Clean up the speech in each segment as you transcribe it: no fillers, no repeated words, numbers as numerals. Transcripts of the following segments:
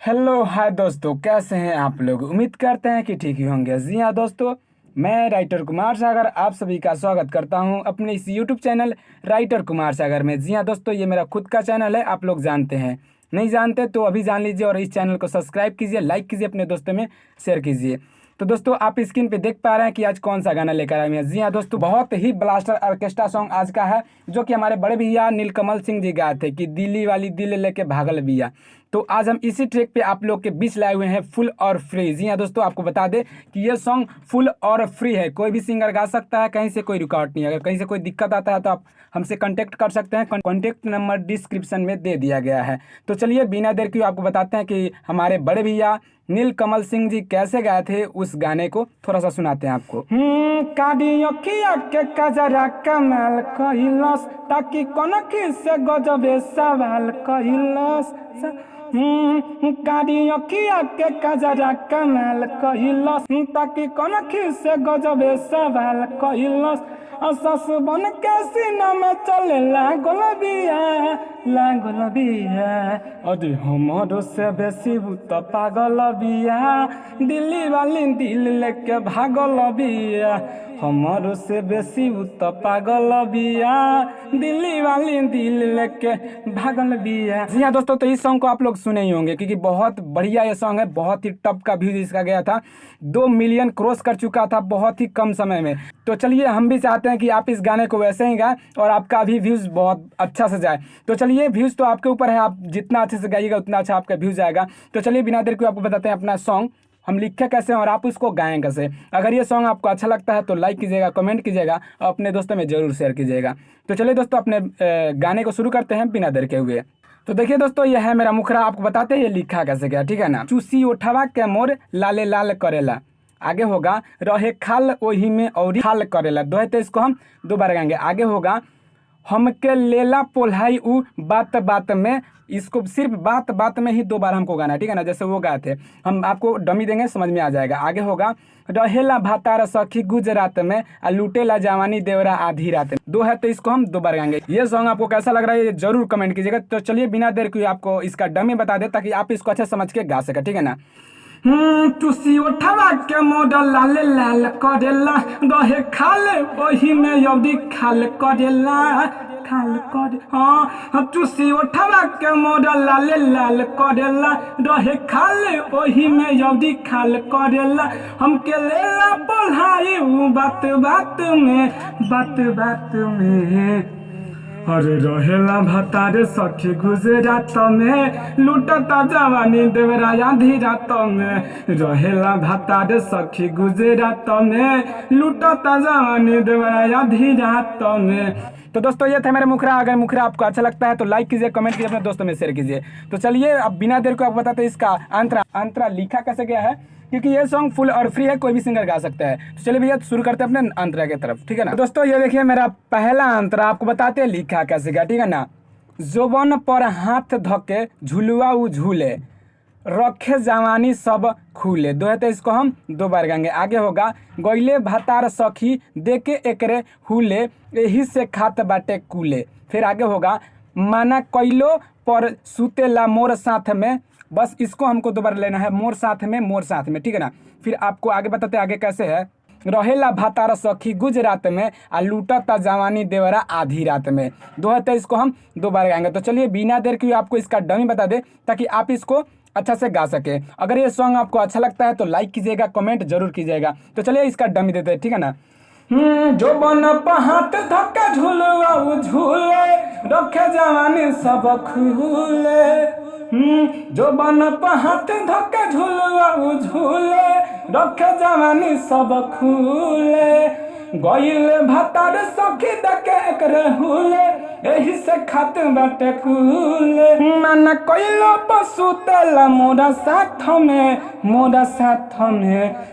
Hello hi दोस्तों, कैसे हैं आप लोग। उम्मीद करते हैं कि ठीक ही होंगे। जी हाँ दोस्तों, मैं राइटर कुमार सागर आप सभी का स्वागत करता हूं अपने इस YouTube channel writer Kumar Sagar में। जी हाँ दोस्तों, ये मेरा खुद का चैनल है, आप लोग जानते हैं। नहीं जानते तो अभी जान लीजिए और इस चैनल को सब्सक्राइब कीजिए, लाइक कीजिए, अपने दोस्तों में शेयर कीजिए। तो दोस्तों, आप स्क्रीन पे देख पा रहे हैं कि आज कौन सा गाना लेकर आए हैं। जी हाँ दोस्तों, बहुत ही ब्लास्टर ऑर्केस्ट्रा सॉन्ग आज का है, जो कि हमारे बड़े भैया नीलकमल सिंह जी गाए थे कि दिल्ली वाली दिल लेके भागल बिया। तो आज हम इसी ट्रैक पे आप लोग के बीच लाए हुए हैं, फुल और फ्री। जी हाँ दोस्तों, आपको बता दें कि ये सॉन्ग फुल और फ्री है, कोई भी सिंगर गा सकता है, कहीं से कोई रिकॉर्ड नहीं है। अगर कहीं से कोई दिक्कत आता है तो आप हमसे कांटेक्ट कर सकते हैं, कांटेक्ट नंबर डिस्क्रिप्शन में दे दिया गया है। तो चलिए बिना देर के आपको बताते हैं कि हमारे बड़े भैया नीलकमल सिंह जी कैसे गाए थे उस गाने को, थोड़ा सा सुनाते हैं आपको। काडी अखिया के कजरा कमाल कहिलस, ताकि कनखी से गजबे सवाल कहिलस। काडी अखिया के कजरा कमाल कहिलस, ताकि कनखी से गजबे सवाल कहिलस। सस बन के सीना में चले लागल बिया। अरे हमारो से बेसी तो पागल बिया, दिल्ली वाली दिल लेके भागल बिया। हमारो से बेसी तो पागल बिया, दिल्ली वाली दिल लेके भागल बिया। जी हाँ दोस्तों, तो इस सॉन्ग को आप लोग सुने ही होंगे क्योंकि बहुत बढ़िया ये सॉन्ग है। बहुत ही टॉप का व्यूज इसका गया था, 2 मिलियन क्रॉस कर चुका था बहुत ही कम समय में। तो चलिए हम भी चाहते हैं कि आप इस गाने को वैसे ही गाएं और आपका भी व्यूज़ बहुत अच्छा से जाए। तो चलिए, व्यूज़ तो आपके ऊपर है, आप जितना अच्छे से गाइएगा उतना अच्छा आपका व्यूज़ आएगा। तो चलिए बिना देर के आपको बताते हैं अपना सॉन्ग हम लिखे कैसे और आप उसको गाएं कैसे। अगर ये सॉन्ग आपको अच्छा लगता है तो लाइक कीजिएगा, कमेंट कीजिएगा और अपने दोस्तों में ज़रूर शेयर कीजिएगा। तो चलिए दोस्तों, अपने गाने को शुरू करते हैं बिना देर के हुए। तो देखिए दोस्तों, यह है मेरा मुखरा, आपको बताते हैं ये लिखा कैसे गया, ठीक है ना। चूसी उठावा के मोर लाले लाल करेला, आगे होगा रहे खाल ओही में और खाल करेला। दो है तो इसको हम 2 बार गाएंगे। आगे होगा हमके लेला पोल्हाई उ बात बात में, इसको सिर्फ बात बात में ही 2 बार हमको गाना है, ठीक है ना, जैसे वो गाए थे। हम आपको डमी देंगे, समझ में आ जाएगा। आगे होगा रहेला भातार सखी गुजरात में, लूटेला जवानी देवरा आधी रात में। 2 है तो इसको हम 2 बार गाएंगे। ये सॉन्ग आपको कैसा लग रहा है ये जरूर कमेंट कीजिएगा। तो चलिए बिना देर के आपको इसका डमी बता दे ताकि आप इसको अच्छे समझ के गा सके, ठीक है ना। तुसी उठावा के मॉडल लाल लाल करेला, रहे खाले वही में यदि खाल करेला खाल कर। हाँ, तुसी उठावा के मॉडल लाल लाल करेला, रहे खाले वही में यदि खाल करेला। हमके लेला पढ़ाई बात बात में। अरे रहेला भतारे सखी गुजरात में, लूटता जवानी देवरा आधी रात में। रहेला भतारे सखी गुजरात में, लूटता जवानी देवरा आधी रात में। तो दोस्तों, ये था मेरा मुखरा। अगर मुखरा आपको अच्छा लगता है तो लाइक कीजिए, कमेंट कीजिए, अपने दोस्तों में शेयर कीजिए। तो चलिए अब बिना देर को आपको बताते हैं इसका अंतरा लिखा कैसे गया है, क्योंकि ये सॉन्ग फुल और फ्री है, कोई भी सिंगर गा सकता है। तो चलिए भैया शुरू करते हैं अपने अंतरा की तरफ, ठीक है ना। तो दोस्तों, ये देखिए मेरा पहला अंतरा, आपको बताते हैं लिखा कैसे गया, ठीक है ना। जोबन पर हाथ धके झुलुआ उ झूले, रखे जवानी सब खुले। 2 है तो इसको हम 2 बार गाएंगे। आगे होगा गईले भातार सखी देके एकरे हुले, यही से खात बाटे कूले। फिर आगे होगा माना कैलो पर सुतेला मोर साथ में, बस इसको हमको 2 बार लेना है, मोर साथ में, ठीक है ना। फिर आपको आगे बताते आगे कैसे है। रहेला भातार सखी गुजरात में, लूटता जवानी देवरा आधी रात में। 2 है तो इसको हम 2 बार गाएंगे। तो चलिए बिना देर के आपको इसका डमी बता दे ताकि आप इसको अच्छा से गा सके। अगर ये सॉन्ग आपको अच्छा लगता है तो लाइक कीजिएगा, कमेंट जरूर कीजिएगा। तो चलिए इसका डमी देते हैं, ठीक है ना। जो बन हाथ धक्का झूलवा झूले, रखे जवानी सब खुले। जो बन हाथ धक्का झूलवा झूले, रखे जवानी सब खुले। गईले भातार सखी देके एकरे हुले, एही से खात बाटे कूले। माना कइलो पशु तेला मोरा साथ में,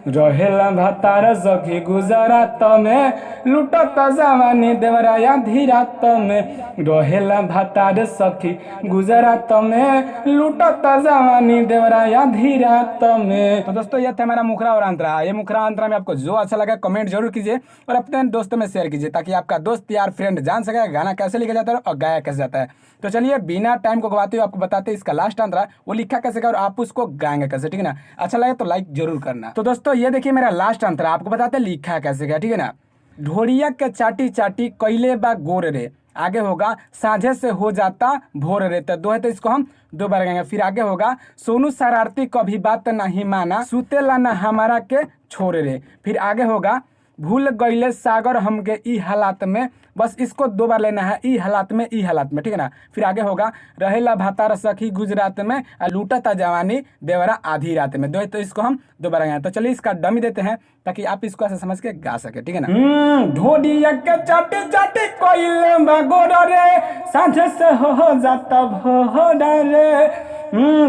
रहेला भातार सखी गुजरात में, लूटता जवानी देवरा आधी रात में। रहेला भातार सखी गुजरात में, लूटता जवानी देवरा आधी रात में। तो दोस्तों, ये था मेरा मुखरा और अंतरा। ये मुखरा अंतरा में आपको जो अच्छा लगा कमेंट जरूर कीजिए और अपने दोस्तों में शेयर कीजिए ताकि आपका दोस्त यार फ्रेंड जान सके गाना कैसे लिखा जाता है और गाया कैसे जाता है। तो चलिए बिना टाइम को गवाते हुए आपको बताते हैं इसका लास्ट अंतरा वो लिखा कैसे और आप उसको गाएंगे कैसे, ठीक है ना। अच्छा लगे तो लाइक जरूर करना। तो दोस्तों ये देखिए मेरा लास्ट अंतरा आपको बताते हैं लिखा कैसे गया, ठीक है ना। ढोड़िया के चाटी चाटी कैले बा गोर रे, आगे होगा साझे से हो जाता भोर रे, तो दो है तो इसको हम दो बार गाएंगे। फिर आगे होगा सोनू शरारती कभी बात नहीं माना, सुतेला ना हमारा के छोड़ रे। फिर आगे होगा भूल गईले सागर हमके ई हालात में, बस इसको दो बार लेना है, ई हालात में ई हालात में, ठीक है ना। फिर आगे होगा रहेला भातार सखी गुजरात में, लूटता जवानी देवरा आधी रात में, दो है तो इसको हम दोबारा गाएं। तो चलिए इसका डमी देते हैं ताकि आप इसको ऐसे समझ के गा सके, ठीक है ना। ढोडिया के चाटी चाटी कोइले बागोर रे, साझे से हो जाता भोर रे।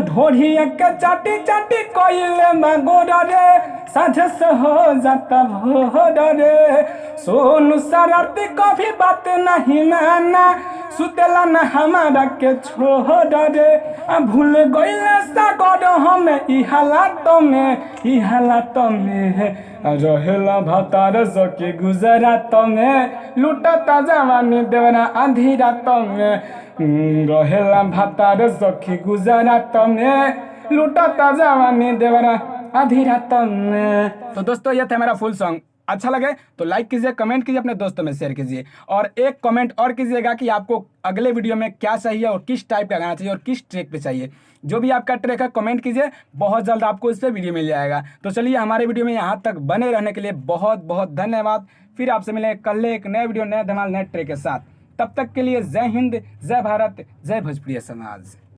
ढोडिया के चाटी चाटी कोइले बागोर रे, साझे से हो जाता भोर रे। सोनू शरारती कभी बात नहीं माना, सुतेला न हमारा के छोड़ रे। भूल गईले सागर हमें ई हालातों में रहेला भातार सखी गुजरात में, लूटता जवानी देवरा आधी रात में। रहेला भातार सखी गुजरात में, लूटता जवानी देवरा आधी रात में। तो दोस्तों ये था मेरा फुल सॉन्ग। अच्छा लगे तो लाइक कीजिए, कमेंट कीजिए, अपने दोस्तों में शेयर कीजिए और एक कमेंट और कीजिएगा कि आपको अगले वीडियो में क्या चाहिए और किस टाइप का गाना चाहिए और किस ट्रैक पे चाहिए। जो भी आपका ट्रैक है कमेंट कीजिए, बहुत जल्द आपको इस पर वीडियो मिल जाएगा। तो चलिए हमारे वीडियो में यहाँ तक बने रहने के लिए बहुत बहुत धन्यवाद। फिर आपसे मिलेंगे कल एक नए वीडियो नए धमाल नए ट्रैक के साथ। तब तक के लिए जय हिंद, जय भारत, जय भोजपुरी समाज।